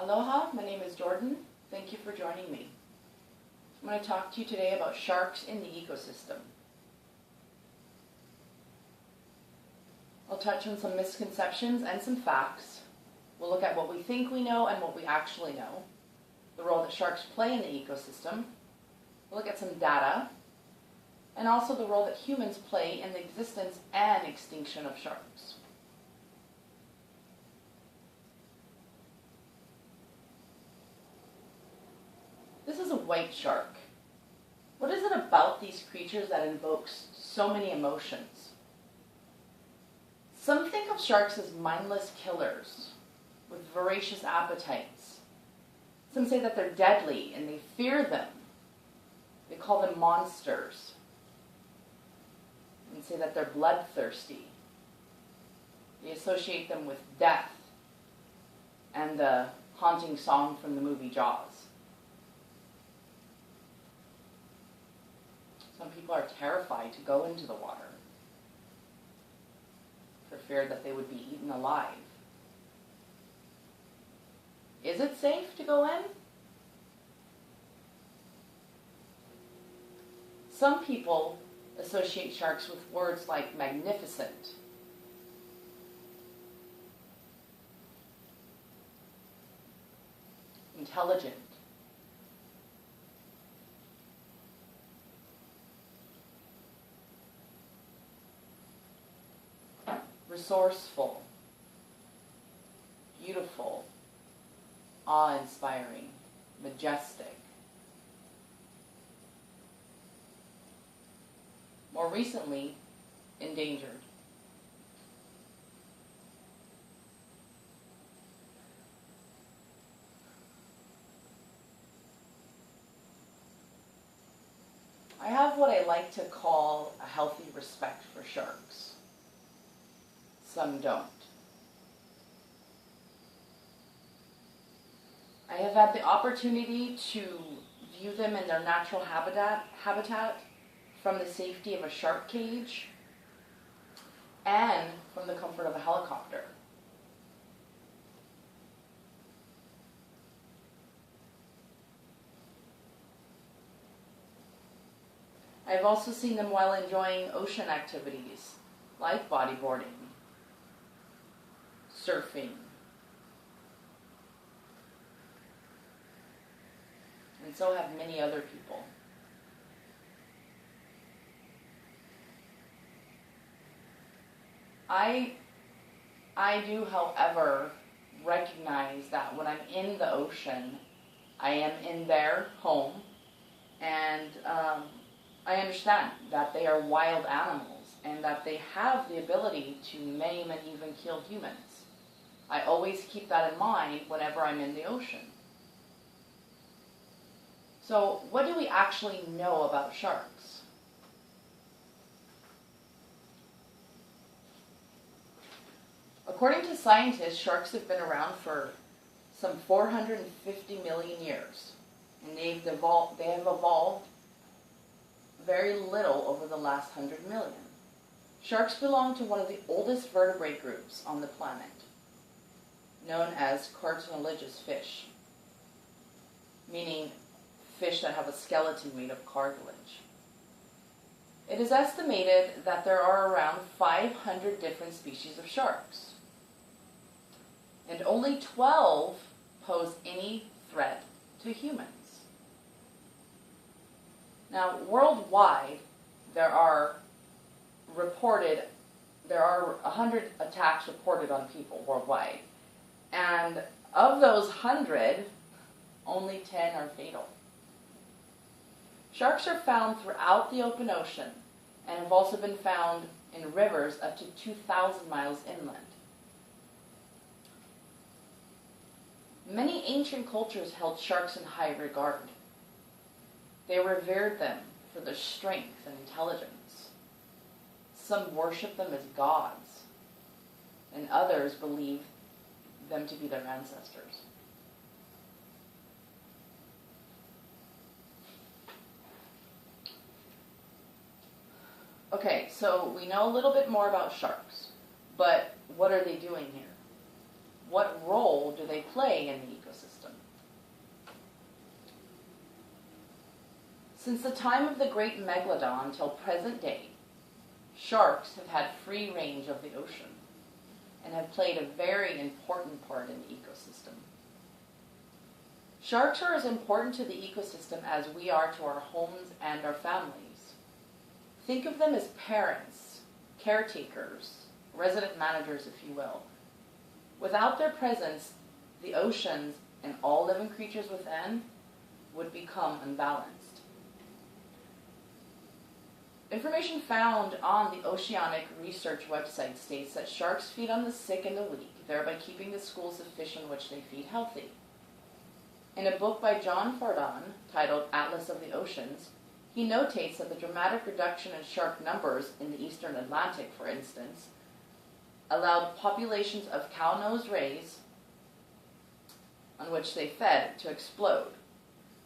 Aloha, my name is Jordan. Thank you for joining me. I'm going to talk to you today about sharks in the ecosystem. I'll touch on some misconceptions and some facts. We'll look at what we think we know and what we actually know, the role that sharks play in the ecosystem. We'll look at some data, and also the role that humans play in the existence and extinction of sharks. This is a white shark. What is it about these creatures that invokes so many emotions? Some think of sharks as mindless killers with voracious appetites. Some say that they're deadly and they fear them. They call them monsters. And say that they're bloodthirsty. They associate them with death and the haunting song from the movie Jaws. Some people are terrified to go into the water for fear that they would be eaten alive. Is it safe to go in? Some people associate sharks with words like magnificent, intelligent, resourceful, beautiful, awe-inspiring, majestic. More recently, endangered. I have what I like to call a healthy respect for sharks. Some don't. I have had the opportunity to view them in their natural habitat from the safety of a shark cage and from the comfort of a helicopter. I've also seen them while enjoying ocean activities like bodyboarding, surfing, and so have many other people. I do, however, recognize that when I'm in the ocean, I am in their home, and I understand that they are wild animals and that they have the ability to maim and even kill humans. I always keep that in mind whenever I'm in the ocean. So, what do we actually know about sharks? According to scientists, sharks have been around for some 450 million years, and they have evolved very little over the last 100 million. Sharks belong to one of the oldest vertebrate groups on the planet, known as cartilaginous fish, meaning fish that have a skeleton made of cartilage. It is estimated that there are around 500 different species of sharks, and only 12 pose any threat to humans. Now, worldwide, there are 100 attacks reported on people worldwide. And of those 100, only 10 are fatal. Sharks are found throughout the open ocean and have also been found in rivers up to 2,000 miles inland. Many ancient cultures held sharks in high regard. They revered them for their strength and intelligence. Some worshiped them as gods, and others believed them to be their ancestors. Okay, so we know a little bit more about sharks, but what are they doing here? what role do they play in the ecosystem? Since the time of the great megalodon till present day, sharks have had free range of the ocean and have played a very important part in the ecosystem. Sharks are as important to the ecosystem as we are to our homes and our families. Think of them as parents, caretakers, resident managers, if you will. Without their presence, the oceans and all living creatures within would become unbalanced. Information found on the Oceanic Research website states that sharks feed on the sick and the weak, thereby keeping the schools of fish in which they feed healthy. In a book by John Fardon, titled Atlas of the Oceans, he notates that the dramatic reduction in shark numbers in the eastern Atlantic, for instance, allowed populations of cow-nosed rays on which they fed to explode.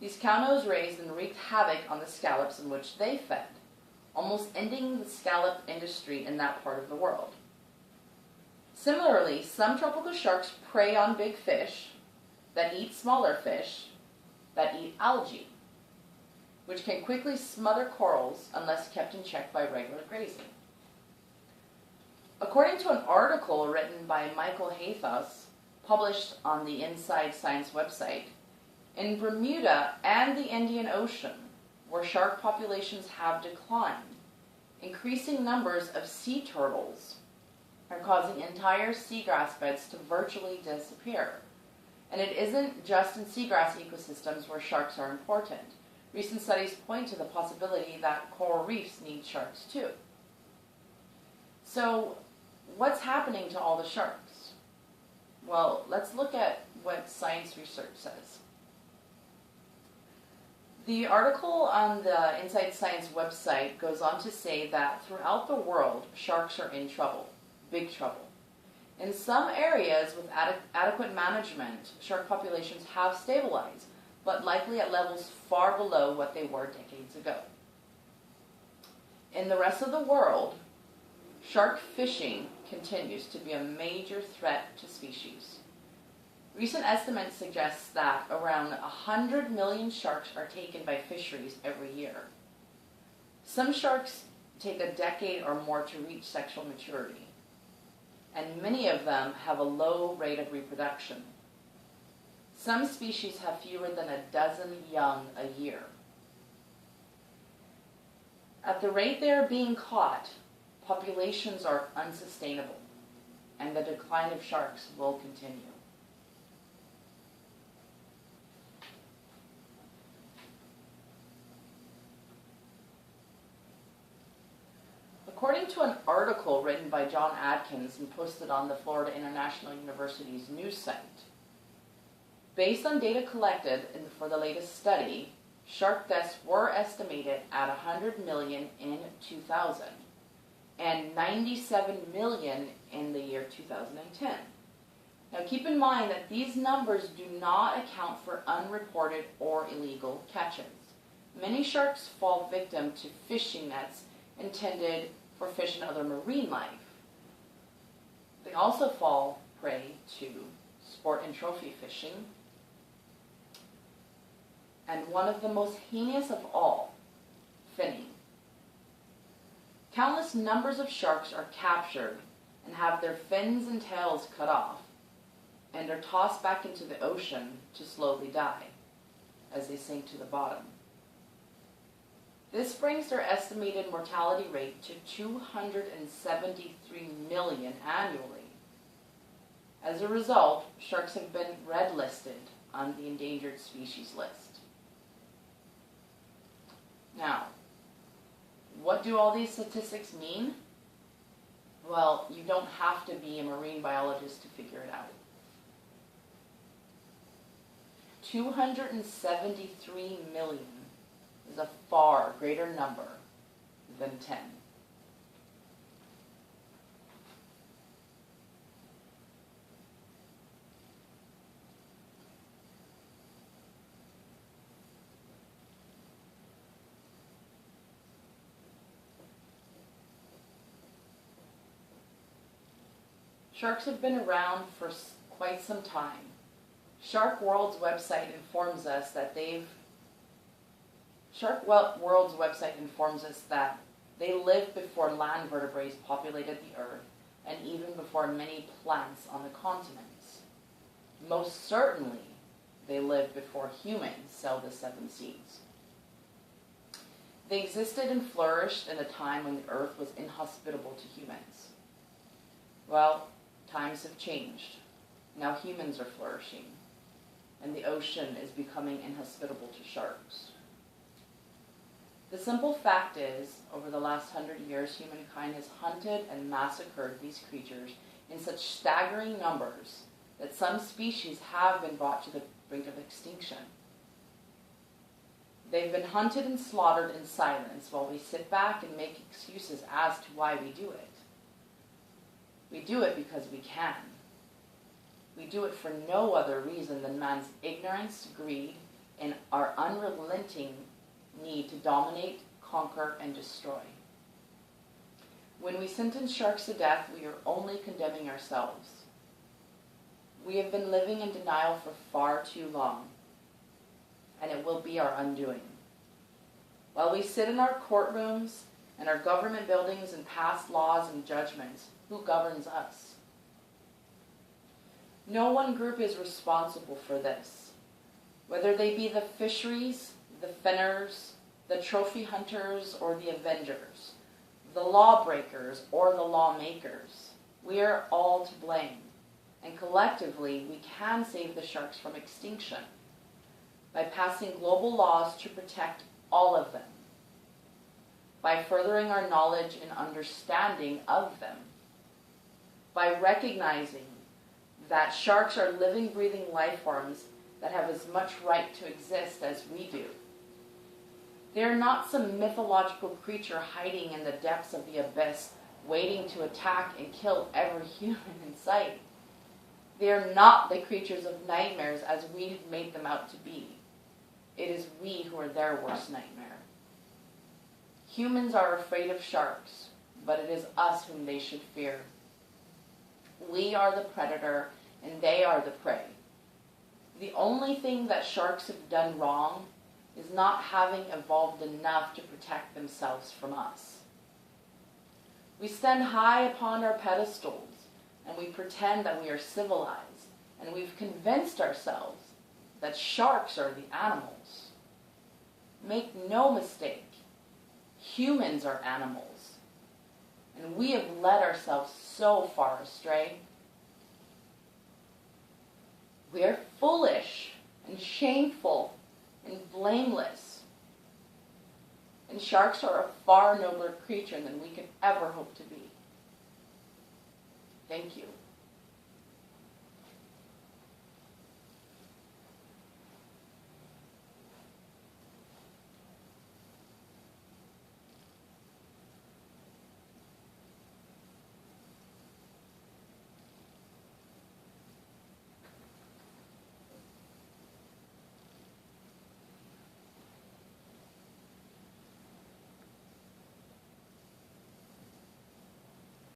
These cow-nosed rays then wreaked havoc on the scallops in which they fed, almost ending the scallop industry in that part of the world. Similarly, some tropical sharks prey on big fish that eat smaller fish that eat algae, which can quickly smother corals unless kept in check by regular grazing. According to an article written by Michael Hathas, published on the Inside Science website, in Bermuda and the Indian Ocean, where shark populations have declined, increasing numbers of sea turtles are causing entire seagrass beds to virtually disappear. And it isn't just in seagrass ecosystems where sharks are important. Recent studies point to the possibility that coral reefs need sharks too. So, what's happening to all the sharks? Well, let's look at what science research says. The article on the Inside Science website goes on to say that throughout the world, sharks are in trouble, big trouble. In some areas with adequate management, shark populations have stabilized, but likely at levels far below what they were decades ago. In the rest of the world, shark fishing continues to be a major threat to species. Recent estimates suggest that around 100 million sharks are taken by fisheries every year. Some sharks take a decade or more to reach sexual maturity, and many of them have a low rate of reproduction. Some species have fewer than a dozen young a year. At the rate they are being caught, populations are unsustainable, and the decline of sharks will continue. According to an article written by John Adkins and posted on the Florida International University's news site, based on data collected for the latest study, shark deaths were estimated at 100 million in 2000 and 97 million in the year 2010. Now keep in mind that these numbers do not account for unreported or illegal catches. Many sharks fall victim to fishing nets intended for fish and other marine life. They also fall prey to sport and trophy fishing. And one of the most heinous of all, finning. Countless numbers of sharks are captured and have their fins and tails cut off and are tossed back into the ocean to slowly die as they sink to the bottom. This brings their estimated mortality rate to 273 million annually. As a result, sharks have been red listed on the endangered species list. Now, what do all these statistics mean? Well, you don't have to be a marine biologist to figure it out. 273 million is a far greater number than 10. Sharks have been around for quite some time. Shark World's website informs us that they lived before land vertebrates populated the earth, and even before many plants on the continents. Most certainly, they lived before humans sailed the seven seas. They existed and flourished in a time when the earth was inhospitable to humans. Well, times have changed. Now humans are flourishing, and the ocean is becoming inhospitable to sharks. The simple fact is, over the last 100 years, humankind has hunted and massacred these creatures in such staggering numbers that some species have been brought to the brink of extinction. They've been hunted and slaughtered in silence while we sit back and make excuses as to why we do it. We do it because we can. We do it for no other reason than man's ignorance, greed, and our unrelenting need to dominate, conquer, and destroy. When we sentence sharks to death, we are only condemning ourselves. We have been living in denial for far too long, and it will be our undoing. While we sit in our courtrooms and our government buildings and pass laws and judgments, who governs us? No one group is responsible for this, whether they be the fisheries, the finners, the trophy hunters, or the avengers, the lawbreakers, or the lawmakers. We are all to blame, and collectively we can save the sharks from extinction by passing global laws to protect all of them, by furthering our knowledge and understanding of them, by recognizing that sharks are living, breathing life forms that have as much right to exist as we do. They are not some mythological creature hiding in the depths of the abyss, waiting to attack and kill every human in sight. They are not the creatures of nightmares as we have made them out to be. It is we who are their worst nightmare. Humans are afraid of sharks, but it is us whom they should fear. We are the predator, and they are the prey. The only thing that sharks have done wrong is not having evolved enough to protect themselves from us. We stand high upon our pedestals, and we pretend that we are civilized, and we've convinced ourselves that sharks are the animals. Make no mistake, humans are animals, and we have led ourselves so far astray. We are foolish and shameful and blameless, and sharks are a far nobler creature than we could ever hope to be. Thank you.